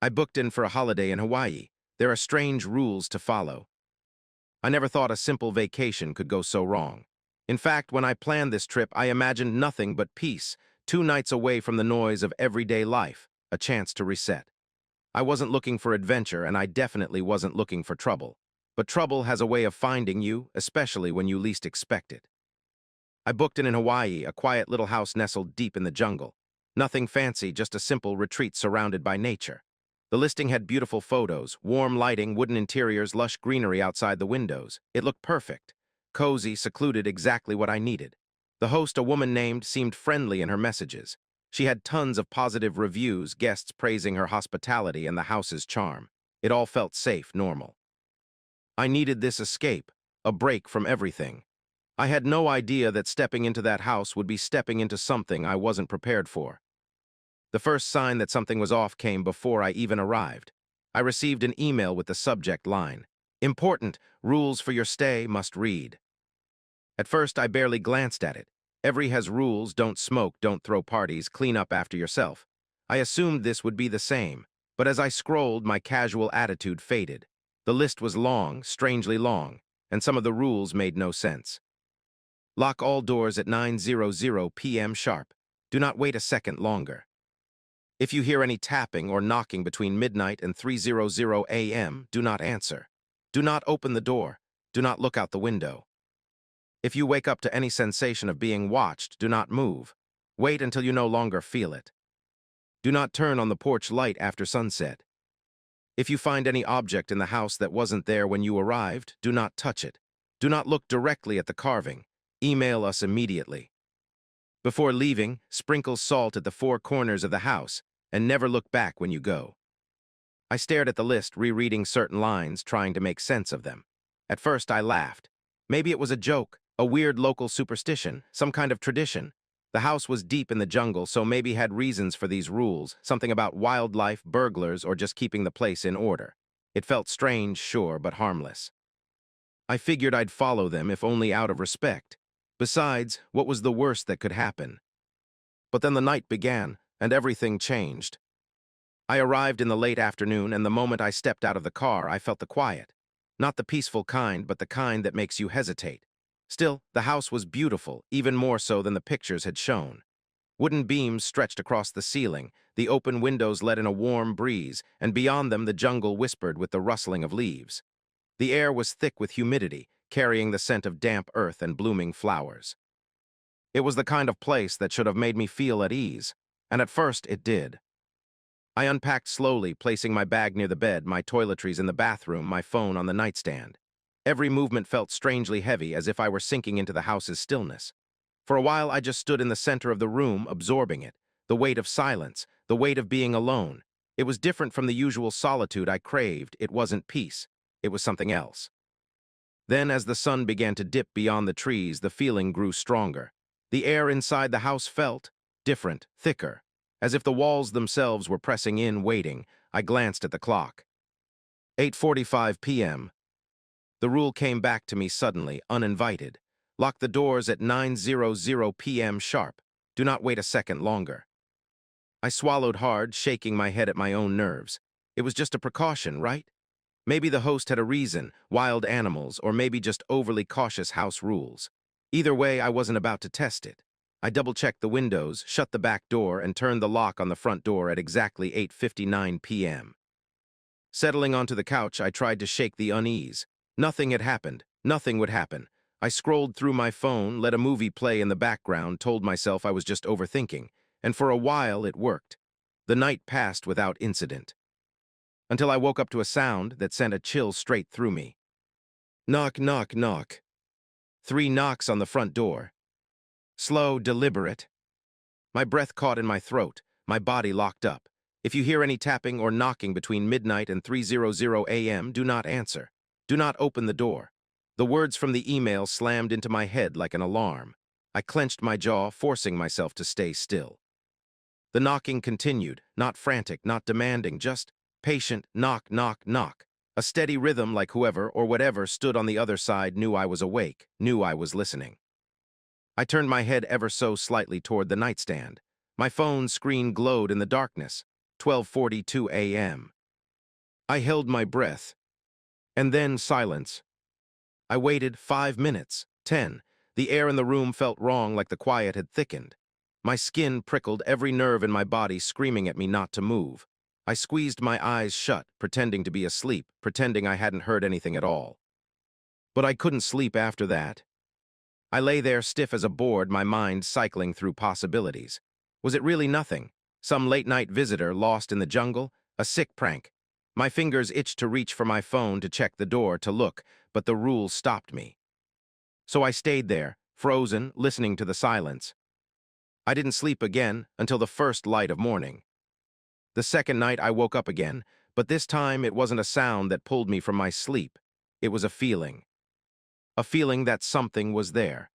I booked in for a holiday in Hawaii. There are strange rules to follow. I never thought a simple vacation could go so wrong. In fact, when I planned this trip, I imagined nothing but peace, 2 nights away from the noise of everyday life, a chance to reset. I wasn't looking for adventure, and I definitely wasn't looking for trouble. But trouble has a way of finding you, especially when you least expect it. I booked in Hawaii, a quiet little house nestled deep in the jungle. Nothing fancy, just a simple retreat surrounded by nature. The listing had beautiful photos, warm lighting, wooden interiors, lush greenery outside the windows. It looked perfect. Cozy, secluded, exactly what I needed. The host, a woman named, seemed friendly in her messages. She had tons of positive reviews, guests praising her hospitality and the house's charm. It all felt safe, normal. I needed this escape, a break from everything. I had no idea that stepping into that house would be stepping into something I wasn't prepared for. The first sign that something was off came before I even arrived. I received an email with the subject line, "Important, rules for your stay must read." At first, I barely glanced at it. Every has rules: don't smoke, don't throw parties, clean up after yourself. I assumed this would be the same, but as I scrolled, my casual attitude faded. The list was long, strangely long, and some of the rules made no sense. Lock all doors at 9:00 p.m. sharp. Do not wait a second longer. If you hear any tapping or knocking between midnight and 3:00 a.m., do not answer. Do not open the door. Do not look out the window. If you wake up to any sensation of being watched, do not move. Wait until you no longer feel it. Do not turn on the porch light after sunset. If you find any object in the house that wasn't there when you arrived, do not touch it. Do not look directly at the carving. Email us immediately. Before leaving, sprinkle salt at the 4 corners of the house, and never look back when you go. I stared at the list, rereading certain lines, trying to make sense of them. At first, I laughed. Maybe it was a joke, a weird local superstition, some kind of tradition. The house was deep in the jungle, so maybe had reasons for these rules, something about wildlife, burglars, or just keeping the place in order. It felt strange, sure, but harmless. I figured I'd follow them, if only out of respect. Besides, what was the worst that could happen? But then the night began, and everything changed. I arrived in the late afternoon, and the moment I stepped out of the car, I felt the quiet. Not the peaceful kind, but the kind that makes you hesitate. Still, the house was beautiful, even more so than the pictures had shown. Wooden beams stretched across the ceiling, the open windows let in a warm breeze, and beyond them the jungle whispered with the rustling of leaves. The air was thick with humidity, carrying the scent of damp earth and blooming flowers. It was the kind of place that should have made me feel at ease, and at first it did. I unpacked slowly, placing my bag near the bed, my toiletries in the bathroom, my phone on the nightstand. Every movement felt strangely heavy, as if I were sinking into the house's stillness. For a while, I just stood in the center of the room, absorbing it, the weight of silence, the weight of being alone. It was different from the usual solitude I craved. It wasn't peace. It was something else. Then, as the sun began to dip beyond the trees, the feeling grew stronger. The air inside the house felt different, thicker, as if the walls themselves were pressing in, waiting. I glanced at the clock. 8:45 p.m. The rule came back to me suddenly, uninvited. Lock the doors at 9:00 p.m. sharp. Do not wait a second longer. I swallowed hard, shaking my head at my own nerves. It was just a precaution, right? Maybe the host had a reason, wild animals, or maybe just overly cautious house rules. Either way, I wasn't about to test it. I double-checked the windows, shut the back door, and turned the lock on the front door at exactly 8:59 p.m. Settling onto the couch, I tried to shake the unease. Nothing had happened. Nothing would happen. I scrolled through my phone, let a movie play in the background, told myself I was just overthinking, and for a while it worked. The night passed without incident, until I woke up to a sound that sent a chill straight through me. Knock, knock, knock. 3 knocks on the front door. Slow, deliberate. My breath caught in my throat, my body locked up. If you hear any tapping or knocking between midnight and 3:00 a.m., do not answer. Do not open the door. The words from the email slammed into my head like an alarm. I clenched my jaw, forcing myself to stay still. The knocking continued, not frantic, not demanding, just patient, knock, knock, knock. A steady rhythm, like whoever or whatever stood on the other side knew I was awake, knew I was listening. I turned my head ever so slightly toward the nightstand. My phone's screen glowed in the darkness. 12:42 a.m. I held my breath. And then silence. I waited 5 minutes, 10. The air in the room felt wrong, like the quiet had thickened. My skin prickled, every nerve in my body screaming at me not to move. I squeezed my eyes shut, pretending to be asleep, pretending I hadn't heard anything at all. But I couldn't sleep after that. I lay there stiff as a board, my mind cycling through possibilities. Was it really nothing? Some late-night visitor lost in the jungle? A sick prank? My fingers itched to reach for my phone, to check the door, to look, but the rules stopped me. So I stayed there, frozen, listening to the silence. I didn't sleep again until the first light of morning. The second night I woke up again, but this time it wasn't a sound that pulled me from my sleep. It was a feeling. A feeling that something was there.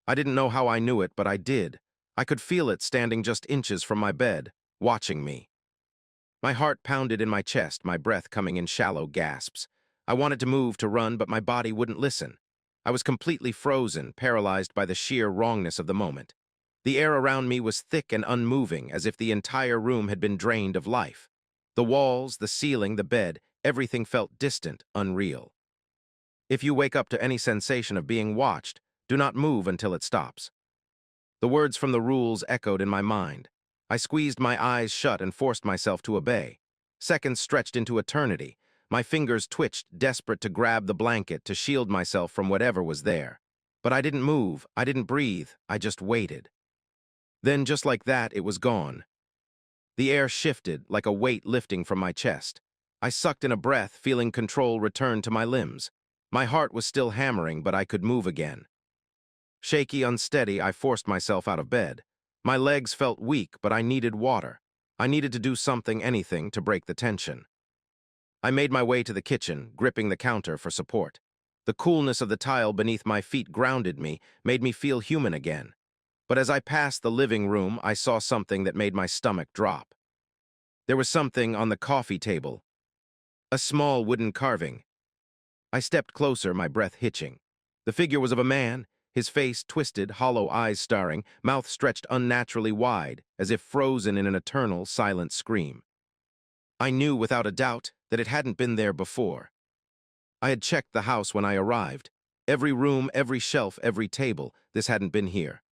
I didn't know how I knew it, but I did. I could feel it standing just inches from my bed, watching me. My heart pounded in my chest, my breath coming in shallow gasps. I wanted to move, to run, but my body wouldn't listen. I was completely frozen, paralyzed by the sheer wrongness of the moment. The air around me was thick and unmoving, as if the entire room had been drained of life. The walls, the ceiling, the bed, everything felt distant, unreal. If you wake up to any sensation of being watched, do not move until it stops. The words from the rules echoed in my mind. I squeezed my eyes shut and forced myself to obey. Seconds stretched into eternity. My fingers twitched, desperate to grab the blanket, to shield myself from whatever was there. But I didn't move, I didn't breathe, I just waited. Then, just like that, it was gone. The air shifted, like a weight lifting from my chest. I sucked in a breath, feeling control return to my limbs. My heart was still hammering, but I could move again. Shaky, unsteady, I forced myself out of bed. My legs felt weak, but I needed water. I needed to do something, anything, to break the tension. I made my way to the kitchen, gripping the counter for support. The coolness of the tile beneath my feet grounded me, made me feel human again. But as I passed the living room, I saw something that made my stomach drop. There was something on the coffee table. A small wooden carving. I stepped closer, my breath hitching. The figure was of a man, his face twisted, hollow eyes staring, mouth stretched unnaturally wide, as if frozen in an eternal, silent scream. I knew without a doubt that it hadn't been there before. I had checked the house when I arrived. Every room, every shelf, every table, this hadn't been here.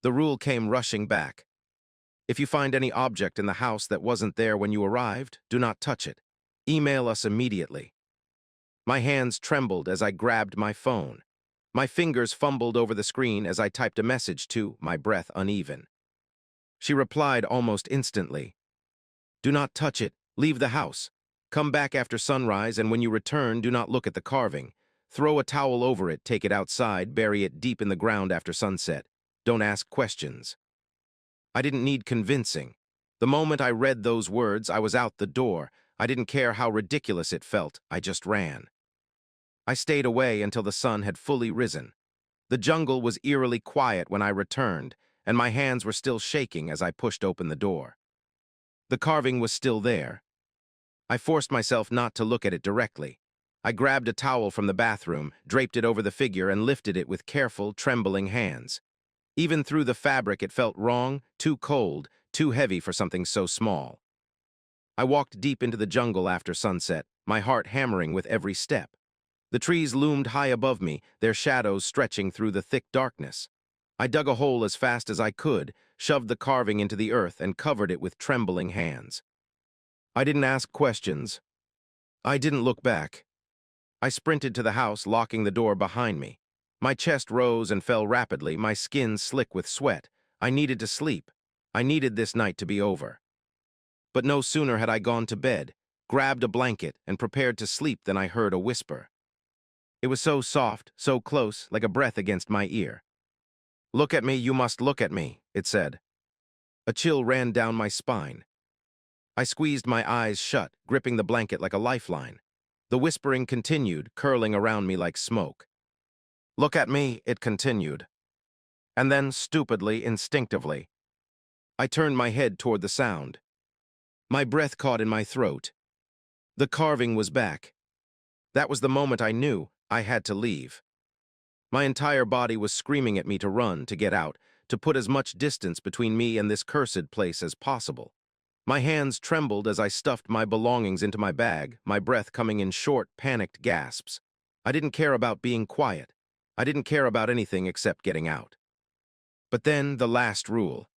The rule came rushing back. If you find any object in the house that wasn't there when you arrived, do not touch it. Email us immediately. My hands trembled as I grabbed my phone. My fingers fumbled over the screen as I typed a message to, my breath uneven. She replied almost instantly. Do not touch it. Leave the house. Come back after sunrise, and when you return, do not look at the carving. Throw a towel over it, take it outside, bury it deep in the ground after sunset. Don't ask questions. I didn't need convincing. The moment I read those words, I was out the door. I didn't care how ridiculous it felt. I just ran. I stayed away until the sun had fully risen. The jungle was eerily quiet when I returned, and my hands were still shaking as I pushed open the door. The carving was still there. I forced myself not to look at it directly. I grabbed a towel from the bathroom, draped it over the figure, and lifted it with careful, trembling hands. Even through the fabric, it felt wrong, too cold, too heavy for something so small. I walked deep into the jungle after sunset, my heart hammering with every step. The trees loomed high above me, their shadows stretching through the thick darkness. I dug a hole as fast as I could, shoved the carving into the earth, and covered it with trembling hands. I didn't ask questions. I didn't look back. I sprinted to the house, locking the door behind me. My chest rose and fell rapidly, my skin slick with sweat. I needed to sleep. I needed this night to be over. But no sooner had I gone to bed, grabbed a blanket, and prepared to sleep than I heard a whisper. It was so soft, so close, like a breath against my ear. Look at me, you must look at me, it said. A chill ran down my spine. I squeezed my eyes shut, gripping the blanket like a lifeline. The whispering continued, curling around me like smoke. Look at me, it continued. And then, stupidly, instinctively, I turned my head toward the sound. My breath caught in my throat. The carving was back. That was the moment I knew I had to leave. My entire body was screaming at me to run, to get out, to put as much distance between me and this cursed place as possible. My hands trembled as I stuffed my belongings into my bag, my breath coming in short, panicked gasps. I didn't care about being quiet. I didn't care about anything except getting out. But then the last rule.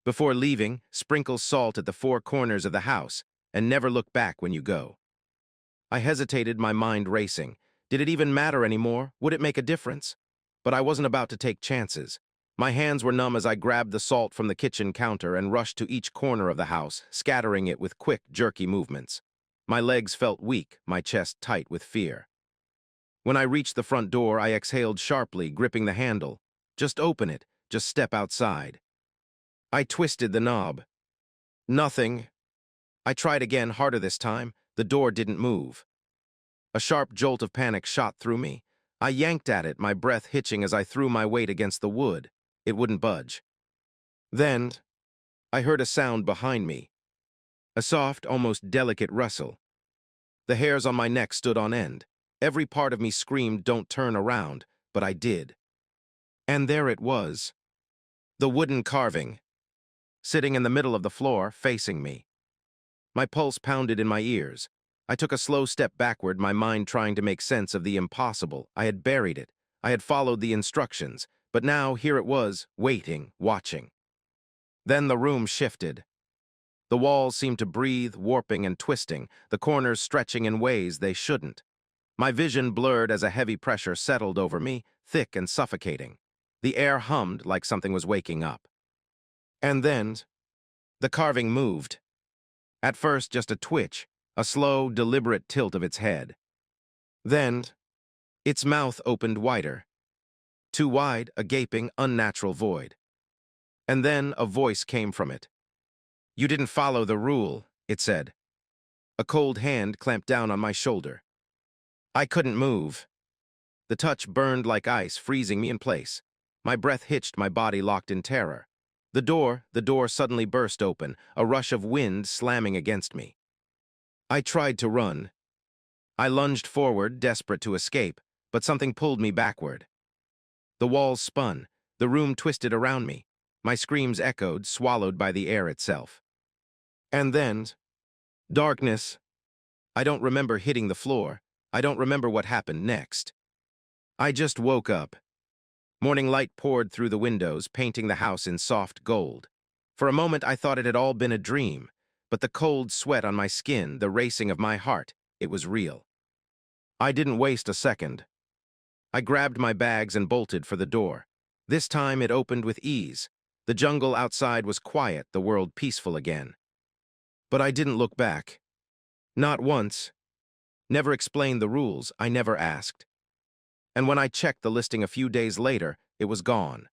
Before leaving, sprinkle salt at the four corners of the house, and never look back when you go. I hesitated, my mind racing. Did it even matter anymore? Would it make a difference? But I wasn't about to take chances. My hands were numb as I grabbed the salt from the kitchen counter and rushed to each corner of the house, scattering it with quick, jerky movements. My legs felt weak, my chest tight with fear. When I reached the front door, I exhaled sharply, gripping the handle. Just open it. Just step outside. I twisted the knob. Nothing. I tried again, harder this time. The door didn't move. A sharp jolt of panic shot through me. I yanked at it, my breath hitching as I threw my weight against the wood. It wouldn't budge. Then, I heard a sound behind me. A soft, almost delicate rustle. The hairs on my neck stood on end. Every part of me screamed, "Don't turn around," but I did. And there it was. The wooden carving, sitting in the middle of the floor, facing me. My pulse pounded in my ears. I took a slow step backward, my mind trying to make sense of the impossible. I had buried it. I had followed the instructions. But now, here it was, waiting, watching. Then the room shifted. The walls seemed to breathe, warping and twisting, the corners stretching in ways they shouldn't. My vision blurred as a heavy pressure settled over me, thick and suffocating. The air hummed like something was waking up. And then, the carving moved. At first, just a twitch, a slow, deliberate tilt of its head. Then, its mouth opened wider. Too wide, a gaping, unnatural void. And then a voice came from it. "You didn't follow the rule," it said. A cold hand clamped down on my shoulder. I couldn't move. The touch burned like ice, freezing me in place. My breath hitched, my body locked in terror. The door suddenly burst open, a rush of wind slamming against me. I tried to run. I lunged forward, desperate to escape, but something pulled me backward. The walls spun. The room twisted around me. My screams echoed, swallowed by the air itself. And then, darkness. I don't remember hitting the floor. I don't remember what happened next. I just woke up. Morning light poured through the windows, painting the house in soft gold. For a moment, I thought it had all been a dream, but the cold sweat on my skin, the racing of my heart, it was real. I didn't waste a second. I grabbed my bags and bolted for the door. This time it opened with ease. The jungle outside was quiet, the world peaceful again. But I didn't look back. Not once. Never explained the rules, I never asked. And when I checked the listing a few days later, it was gone.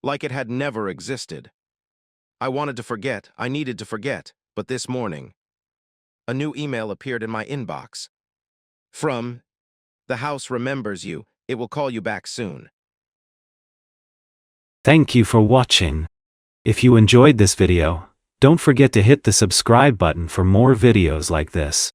Like it had never existed. I wanted to forget, I needed to forget, but this morning, a new email appeared in my inbox. From, "The house remembers you, it will call you back soon." Thank you for watching. If you enjoyed this video, don't forget to hit the subscribe button for more videos like this.